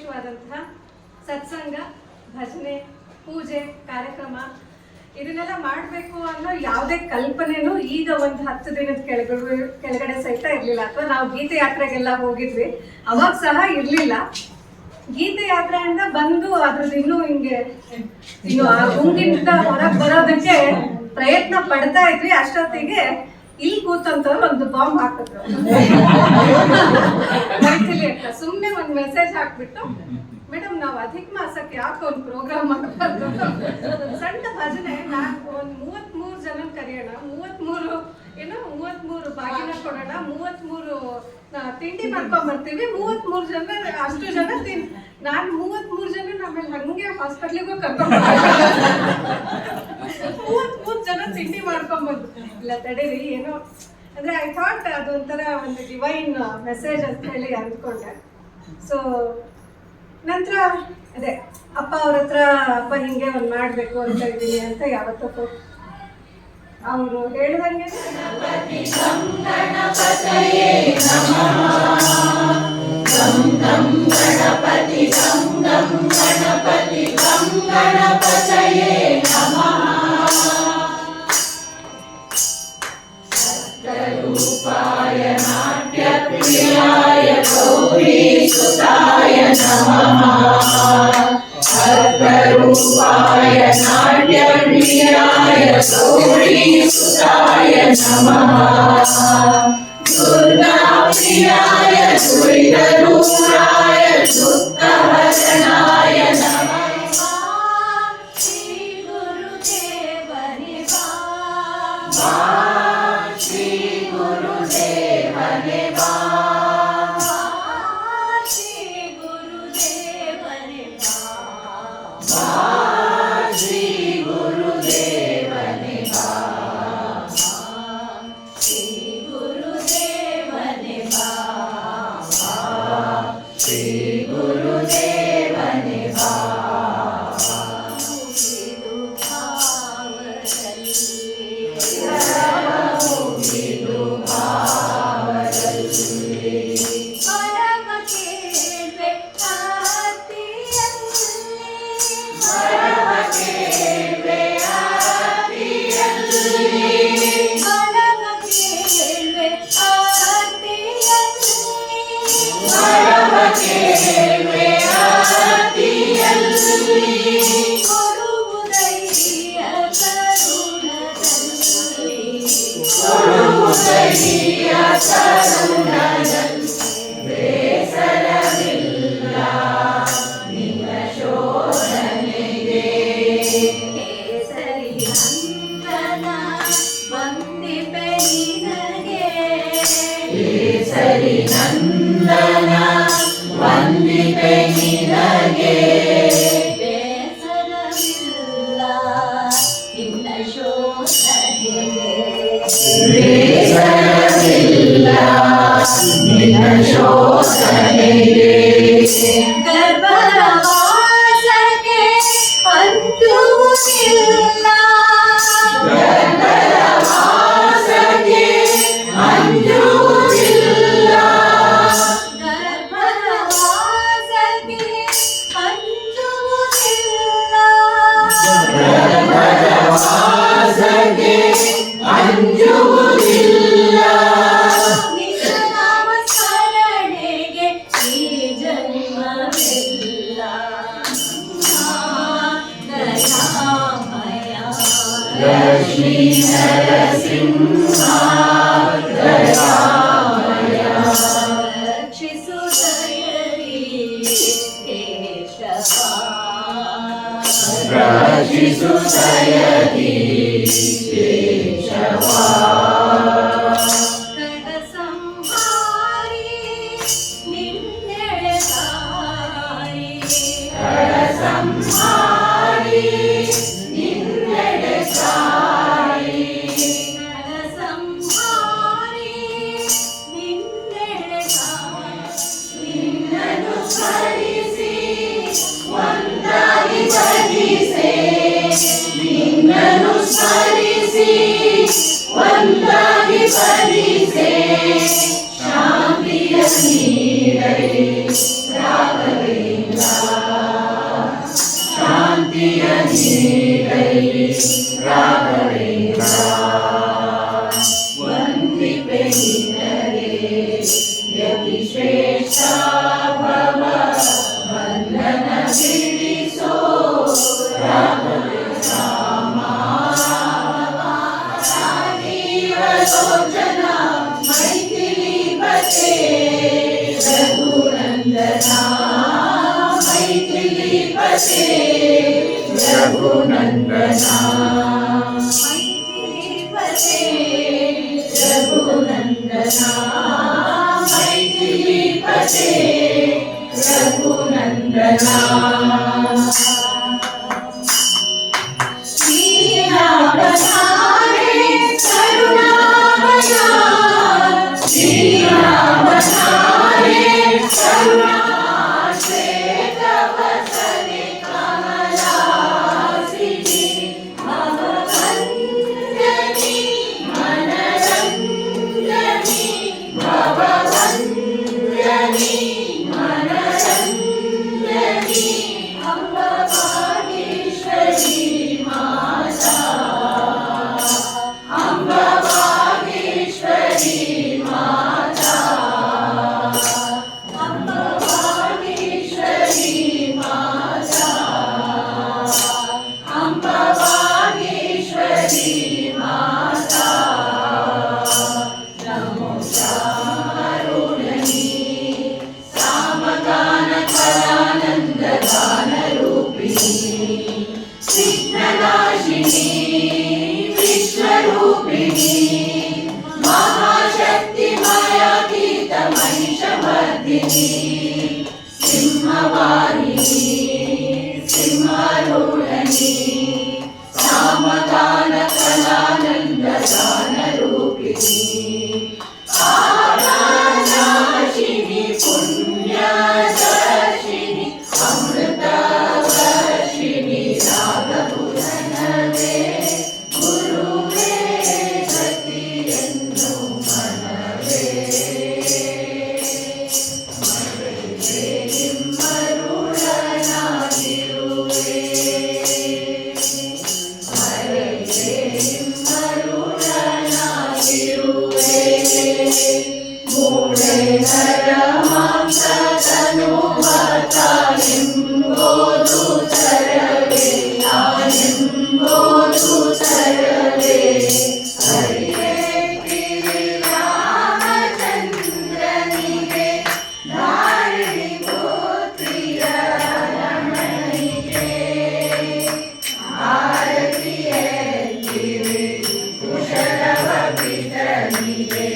ವಿಶೇಷವಾದಂತಹ ಸತ್ಸಂಗ, ಭಜನೆ, ಪೂಜೆ, ಕಾರ್ಯಕ್ರಮ ಇದನ್ನೆಲ್ಲ ಮಾಡಬೇಕು ಅನ್ನೋ ಯಾವುದೇ ಕಲ್ಪನೆನೂ ಈಗ ಒಂದು 10 ದಿನದ ಕೆಳಗಡೆ ಸಹಿತ ಇರಲಿಲ್ಲ. ಅಥವಾ ನಾವು ಗೀತೆ ಯಾತ್ರೆಗೆಲ್ಲ ಹೋಗಿದ್ವಿ, ಅವಾಗ ಸಹ ಇರಲಿಲ್ಲ. ಗೀತೆ ಯಾತ್ರೆಯಿಂದ ಬಂದು ಅದ್ರದ್ದು ಇನ್ನೂ ಆ ಗುಂಗಿನಿಂದ ಹೊರಗೆ ಬರೋದಕ್ಕೆ ಪ್ರಯತ್ನ ಪಡ್ತಾ ಇದ್ವಿ. ಅಷ್ಟೊತ್ತಿಗೆ ಇಲ್ಲಿ ಕೂತಂತವ್ರು ಒಂದು ಬಾಂಬ್ ಹಾಕಿದ್ರು. ಮೈಥಿಲಿ ಅಂತ ಸುಮ್ಮನೆ ಒಂದು ಮೆಸೇಜ್ ಹಾಕ್ಬಿಟ್ಟು, ಮೇಡಮ್ ನಾವು ಅಧಿಕ ಮಾಸಕ್ಕೆ ಯಾಕೆ ಒಂದು ಪ್ರೋಗ್ರಾಮ್ ಮಾಡಬಾರ್ದು, ಸಣ್ಣ ಭಜನೆ, ನಾನು ಒಂದು 33 ಜನ ಕರೆಯೋಣ, 33 ಬಾಗಿನ ಕೊಡೋಣ, 33 ತಿಂಡಿ ಮಾಡ್ಕೊಂಡ್ ಬರ್ತೀವಿ, 33 ಜನ ಅಷ್ಟು ಜನ ನಾನು 33 ಜನ ಆಮೇಲೆ ಹಂಗೆ ಹಾಸ್ಪಿಟ್ಲಿಗೂ ಕರ್ಕೊಂಡು 33 ಜನ ತಿಂಡಿ ಮಾಡ್ಕೊಂಡ್ಬಂದು ಇಲ್ಲ ತಡೀರಿ ಏನೋ ಅಂದ್ರೆ ಐ ಥಾಟ್ ಅದೊಂಥರ ಒಂದು ಡಿವೈನ್ ಮೆಸೇಜ್ ಅಂತ ಹೇಳಿ ಅಂದ್ಕೊಂಡೆ. ಸೊ ನಂತರ ಅದೇ ಅಪ್ಪ ಅವ್ರ ಹತ್ರ ಅಪ್ಪ ಹಿಂಗೆ ಒಂದು ಮಾಡಬೇಕು ಅಂತ ಇದ್ದೀನಿ ಅಂತ ಯಾವತ್ತೂ ಅವರು ಹೇಳಿದಂಗೆ रूपाय नाट्यप्रियाय गौरीसुताय नमः। रूपाय नाट्यप्रियाय गौरीसुताय नमः। दुर्गाप्रियाय दुरितदूराय दुःखहरणाय नमः। ನಂದನ ವಂದಿಪೆ ನಿನಗೆ ಬೇಸರವಿಲ್ಲ ನಿನ್ನ ಶೋಧನೆಗೆ ಬೇಸರವಿಲ್ಲ ನಿನ್ನ ಶೋಧನೆಗೆ ಗರ್ಭವಾಸಕ್ಕೆ ಅಂಜುವುದಿಲ್ಲ ಗರ್ಭವಾಸಕ್ಕೆ ಅಂಜುವುದಿಲ್ಲ ಅಂಜುವುದಿಲ್ಲ ನಿನ್ನ ನಾಮ ಸ್ಮರಣೆಗೆ ಈ ಜನ್ಮವಿಲ್ಲ ದಯಾಮಯ ಲಕ್ಷ್ಮೀ ನರಸಿಂಹ ದಯಾಮಯ ರಕ್ಷಿಸು ದಯರಿ ಕೇಶವ ರಕ್ಷಿಸು ದಯರಿ ಕೇಶವ ಕಡಸಂಹಾರಿ ನಿನ್ನೆಡೆದಾರಿ ಕಡಸಂಹಾರಿ ನಿನ್ನೆಡೆದಾರಿ ಕಡಸಂಹಾರಿ ನಿನ್ನೆಡೆದಾರಿ ನಿನ್ನನ್ನು ಸ್ಮರಿಸಿ ಒಂದಾಗಿ ಭಜಿಸೆ ನಿನ್ನನ್ನು ಸ್ಮರಿಸಿ ಒಂದಾಗಿ ಭಜಿಸೆ ಶಾಂತಿಯ ನೀಡಲಿ ರಾಘವೇಂದ್ರ ನೀಡಲಿ ರಾಘವೇಂದ್ರ ವಂದಿಪೆ ನಿನಗೆ ಯತಿ ಶ್ರೇಷ್ಠ ಭವ ಬಂಧನ ಬಿಡಿಸೋ ರಾಘವೇಂದ್ರ ರಾಜೀವಲೋಚನ ಮೈಥಿಲೀಪತೆ ರಘುನಂದನ ಮೈಥಿಲೀಪತೆ ರಘುನಂದನ ಮೈಥಿಲೀಪತೆ ರಘುನಂದನ ಮೈಥಿಲೀಪತೆ ರಘುನಂದನ ಶ್ರೀರಾಮನಾರೆ ಕರುಣಾಮಯ ಶ್ರೀರಾಮನಾರೆ ಕರುಣಾಶ್ವೇತವಸನೆ ಕಮಲಾಸಿನಿ ಭವವಂದನಿ ಮನರಂಜನಿ ಭವವಂದನಿ ಮನರಂಜನಿ ಅಂಬವಾಗೀಶ್ವರಿ ಮಾತಾ ಅಂಬವಾಗೀಶ್ವರಿ ಮಾತಾ ಅಂಬವಾಗೀಶ್ವರಿ ಮಾತಾ ಅಂಬವಾಗೀಶ್ವರಿ ಮಾತಾ ನಮೋ ಚಾರುಣಿ ಸಾಮಗಾನ ಕಲಾನಂದ ಗಾನ ರೂಪಿಣಿ ವಿಘ್ನನಾಶಿನಿ ವಿಶ್ವರೂಪಿಣಿ ಮಹಾಶಕ್ತಿ ಮಾಯಾತೀತ ಮಹಿಷಮರ್ದಿನಿ ಸಿಂಹವಾಹಿನಿ ಸಿಂಹಾರೂಢನಿ ಸಾಮಗಾನ ಕಲಾನಂದ ಗಾನ ರೂಪಿಣಿ ಪಾಪನಾಶಿನಿ ಪುಣ್ಯದರ್ಶಿನಿ ಅಮೃತವರ್ಷಿಣಿ ರಾಗಪುರನವೇ ಗುರುವೇ ಗತಿಯನ್ನು ಮನವೇ ಮರೆಯೇ ನಿಮ್ಮರುಳನಾಗಿರುವೆ ಮರೆಯೇ ನಿಮ್ಮರುಳನಾಗಿರುವೆ ಮೂಳೆ ನರ ಮಾಂಸ ತನುವತ ಎಂಬುದು ತರವೇ ನಾನೆಂಬುದು ತರವೇ ಹರಿಯೇ ಗಿರಿರಾಮಚಂದ್ರನಿಗೆ ಧಾರಿಣಿ ಪುತ್ರಿಯ ರಮಣಿಗೆ ಆರತಿಯೇ ಗಿರಿ ಕುಶಲವ ಪಿತನಿಗೆ